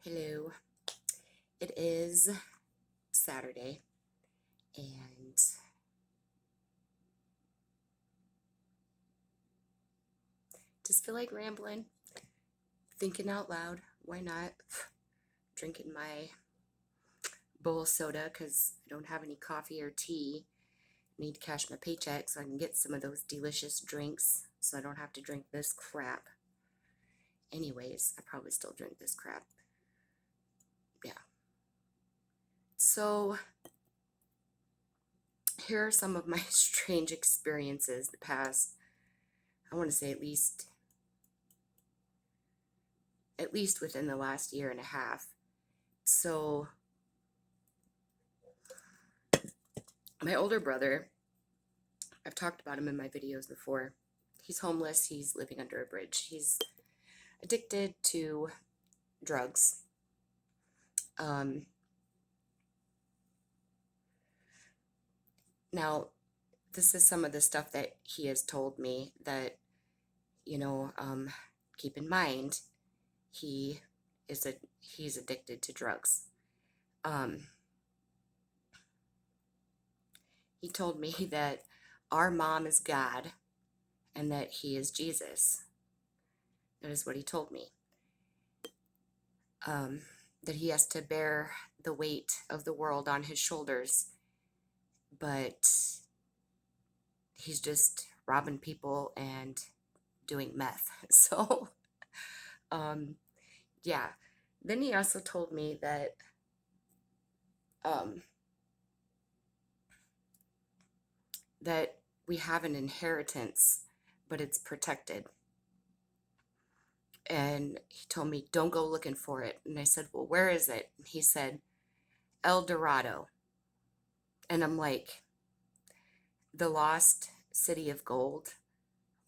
Hello. It is Saturday and just feel like rambling, thinking out loud. Why not? Drinking my bowl of soda because I don't have any coffee or tea. Need to cash my paycheck so I can get some of those delicious drinks so I don't have to drink this crap. Anyways, I probably still drink this crap. Yeah. So, here are some of my strange experiences the past, I want to say at least within the last year and a half. So, my older brother, I've talked about him in my videos before. He's homeless. He's living under a bridge. He's addicted to drugs. Um, Now, this is some of the stuff that he has told me that, you know, keep in mind, he he's addicted to drugs. Um, he told me that our mom is God and that he is Jesus. That is what he told me. That he has to bear the weight of the world on his shoulders, but he's just robbing people and doing meth. So, um, yeah. Then he also told me that um, that we have an inheritance, but it's protected. And he told me, don't go looking for it. And I said, well, where is it? And he said, El Dorado. And I'm like, the lost city of gold?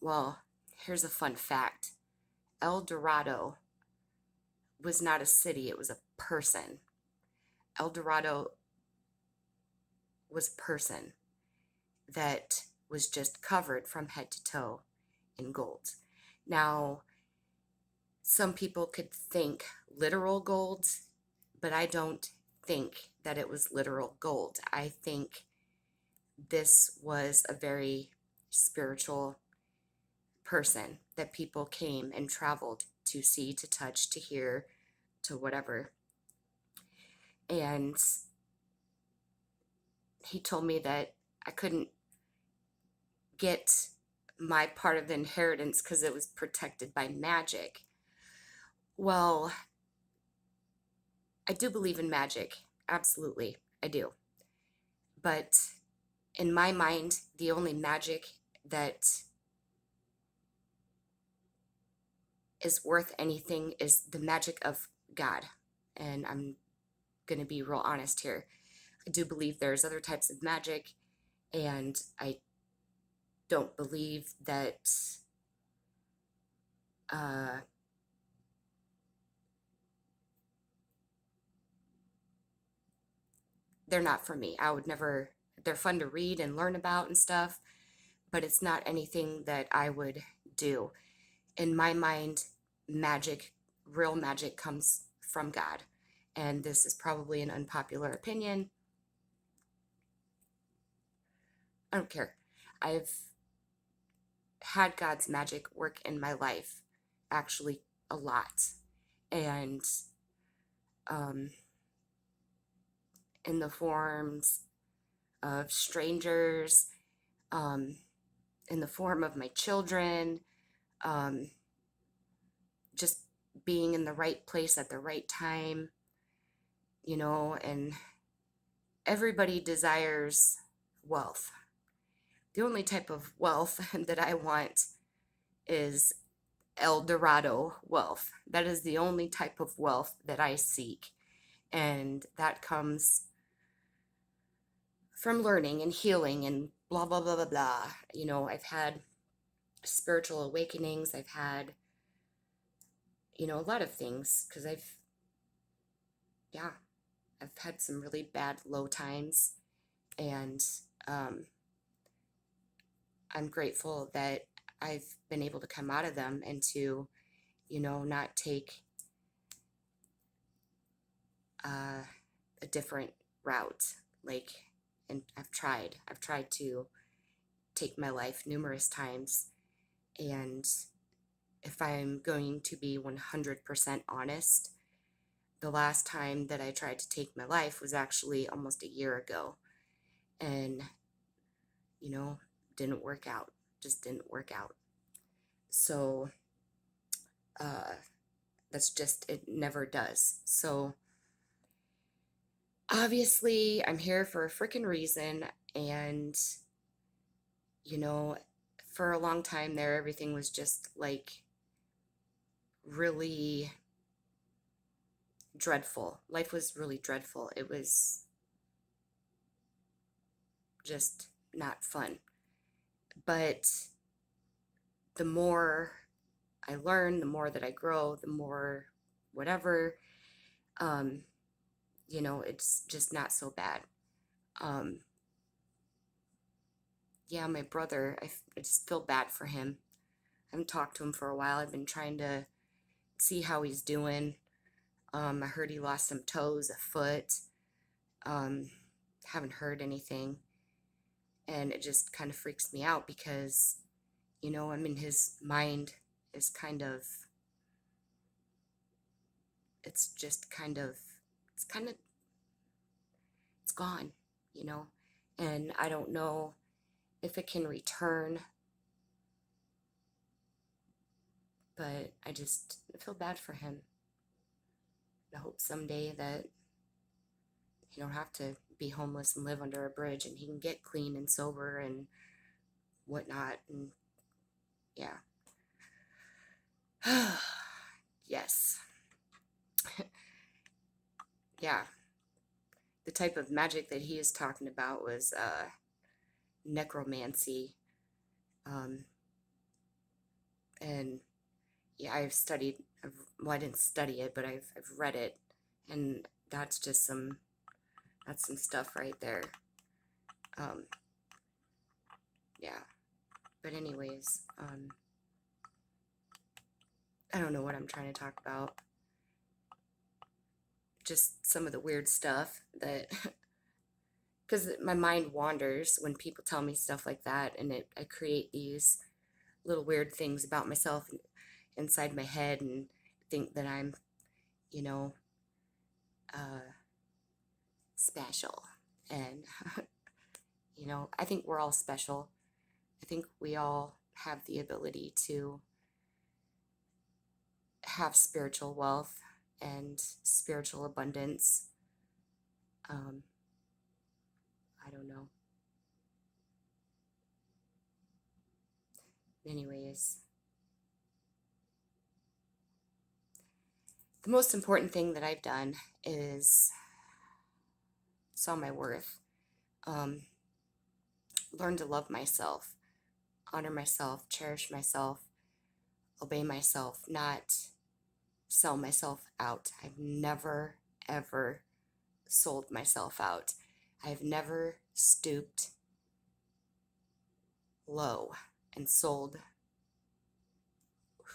Well, here's a fun fact. El Dorado was not a city, it was a person. El Dorado was a person that was just covered from head to toe in gold. Now, some people could think literal gold, but I don't think that it was literal gold. I think this was a very spiritual person that people came and traveled to see, to touch, to hear, to whatever. And he told me that I couldn't get my part of the inheritance because it was protected by magic. Well, I do believe in magic. Absolutely, I do. But in my mind, the only magic that is worth anything is the magic of God. And I'm going to be real honest here. I do believe there's other types of magic, and I don't believe that uh, they're not for me. I would never, they're fun to read and learn about and stuff, but it's not anything that I would do. In my mind, magic, real magic, comes from God. And this is probably an unpopular opinion. I don't care. I've had God's magic work in my life, actually, a lot. And um, in the forms of strangers, um, in the form of my children, um, just being in the right place at the right time, and everybody desires wealth. The only type of wealth that I want is El Dorado wealth. That is the only type of wealth that I seek. And that comes from learning and healing and blah, blah, blah, blah, blah. I've had spiritual awakenings. I've had, a lot of things because yeah, I've had some really bad low times. And um, I'm grateful that I've been able to come out of them and to, not take a different route. Like, and I've tried to take my life numerous times. And if I'm going to be 100% honest, the last time that I tried to take my life was actually almost a year ago. And, you know, didn't work out. Just didn't work out. So, uh, that's just, it never does. So, obviously, I'm here for a freaking reason. And, you know, for a long time there, everything was just like really dreadful. Life was really dreadful. It was just not fun. But the more I learn, the more that I grow, the more whatever, um, it's just not so bad. Um, yeah, my brother, I just feel bad for him. I haven't talked to him for a while. I've been trying to see how he's doing. I heard he lost some toes, a foot. Um, haven't heard anything. And it just kind of freaks me out because, I mean, his mind is it's just it's kind of, it's gone, you know? And I don't know if it can return, but I feel bad for him. I hope someday that he don't have to be homeless and live under a bridge and he can get clean and sober and whatnot. And yeah. Yes. Yeah. The type of magic that he is talking about was necromancy. Um, and yeah, well, I didn't study it, but I've read it. And that's some stuff right there. Um, yeah. But anyways, I don't know what I'm trying to talk about. Just some of the weird stuff that, because my mind wanders when people tell me stuff like that, and I create these little weird things about myself inside my head and think that I'm, you know, uh, special. And, I think we're all special. I think we all have the ability to have spiritual wealth and spiritual abundance. Um, I don't know. Anyways, the most important thing that I've done is saw my worth, um, learn to love myself, honor myself, cherish myself, obey myself, not sell myself out. I've never, ever sold myself out. I've never stooped low and sold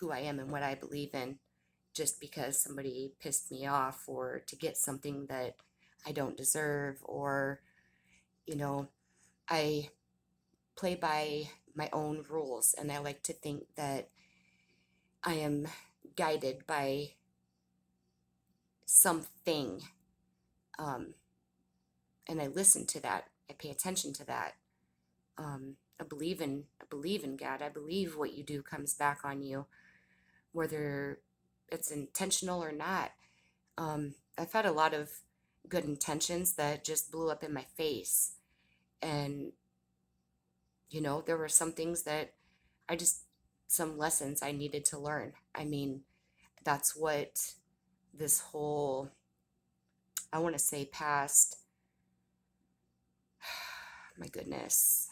who I am and what I believe in just because somebody pissed me off or to get something that I don't deserve, or, you know, I play by my own rules and I like to think that I am guided by something. Um, and I listen to that. I pay attention to that. I believe in God. I believe what you do comes back on you, whether it's intentional or not. I've had a lot of good intentions that just blew up in my face. And, there were some things that I just, some lessons I needed to learn. I mean, that's what this whole, I want to say past, my goodness,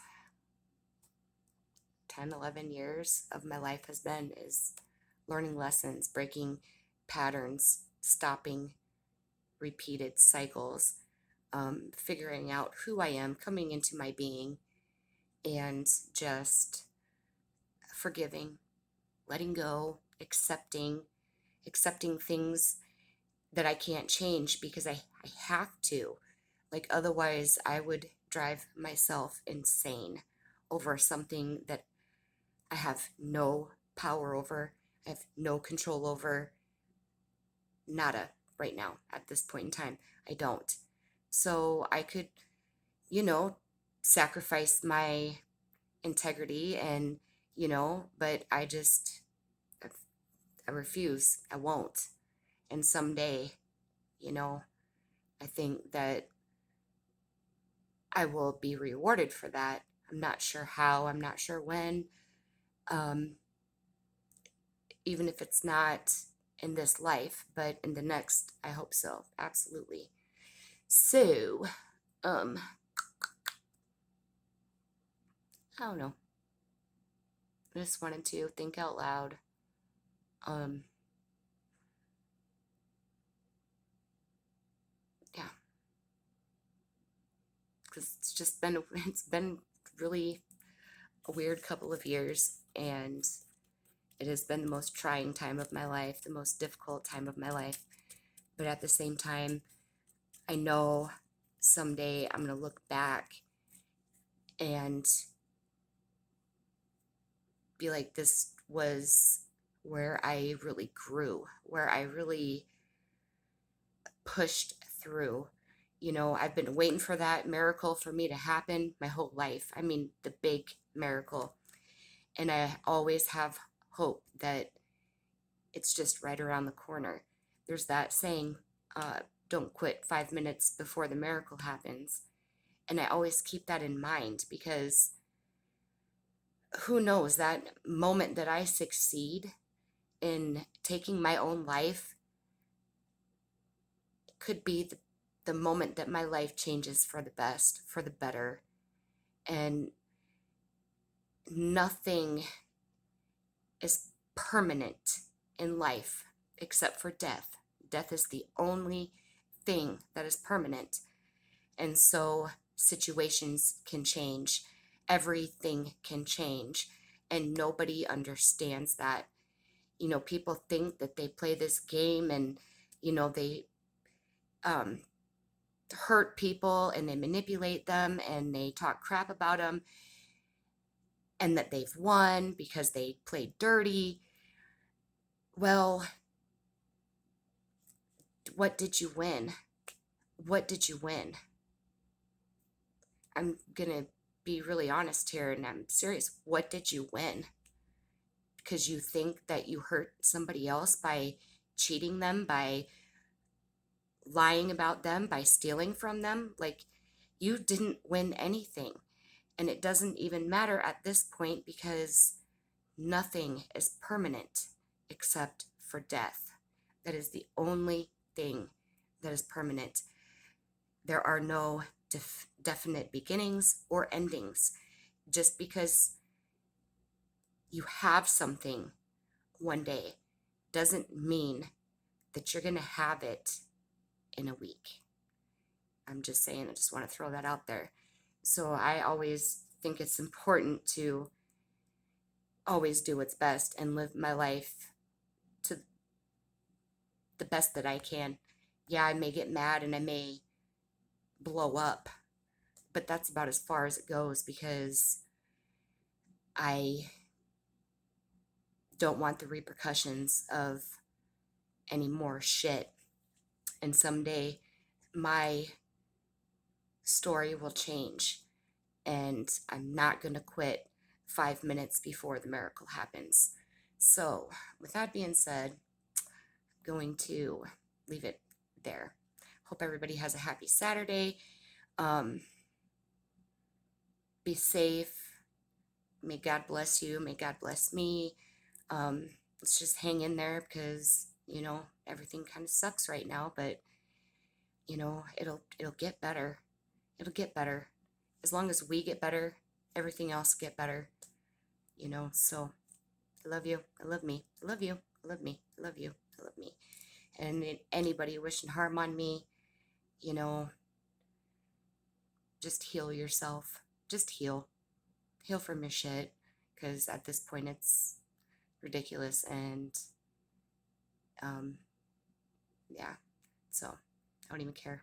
10, 11 years of my life has been, is learning lessons, breaking patterns, stopping repeated cycles, figuring out who I am, coming into my being, and just forgiving, letting go, accepting things that I can't change because I have to. Like, otherwise, I would drive myself insane over something that I have no power over, I have no control over, nada right now at this point in time. I don't. So I could, you know, sacrifice my integrity and, but I refuse. I won't. And someday, you know, I think that I will be rewarded for that. I'm not sure how, I'm not sure when. Um, Even if it's not in this life, but in the next, I hope so. Absolutely. So, um, I don't know. I just wanted to think out loud. Um, yeah, because it's been really a weird couple of years, and it has been the most trying time of my life, the most difficult time of my life. But at the same time, I know someday I'm going to look back and be like, this was where I really grew, where I really pushed through. I've been waiting for that miracle for me to happen my whole life. I mean, the big miracle. And I always have hope that it's just right around the corner. There's that saying, uh, don't quit 5 minutes before the miracle happens. And I always keep that in mind because who knows, that moment that I succeed in taking my own life could be the moment that my life changes for the best, for the better. And nothing is permanent in life except for death. Death is the only thing that is permanent. And so situations can change, everything can change, and nobody understands that. People think that they play this game and, they um, hurt people and they manipulate them and they talk crap about them and that they've won because they played dirty. Well, what did you win? What did you win? I'm going to be really honest here and I'm serious. What did you win? Because you think that you hurt somebody else by cheating them, by lying about them, by stealing from them? Like, you didn't win anything. And it doesn't even matter at this point because nothing is permanent except for death. That is the only thing that is permanent. There are no definite beginnings or endings. Just because you have something one day doesn't mean that you're going to have it in a week. I'm just saying, I just want to throw that out there. So I always think it's important to always do what's best and live my life to the best that I can. Yeah, I may get mad and I may blow up, but that's about as far as it goes because I don't want the repercussions of any more shit. And someday my story will change and I'm not going to quit 5 minutes before the miracle happens. So, with that being said, I'm going to leave it there. Hope everybody has a happy Saturday. Um, be safe. May God bless you. May God bless me. Let's just hang in there because, everything kind of sucks right now, but it'll get better. It'll get better. As long as we get better, everything else get better. So I love you. I love me. I love you. I love me. I love you. I love me. And anybody wishing harm on me, you know, just heal yourself. Just heal. Heal from your shit. Because at this point, it's ridiculous. And, yeah. So I don't even care.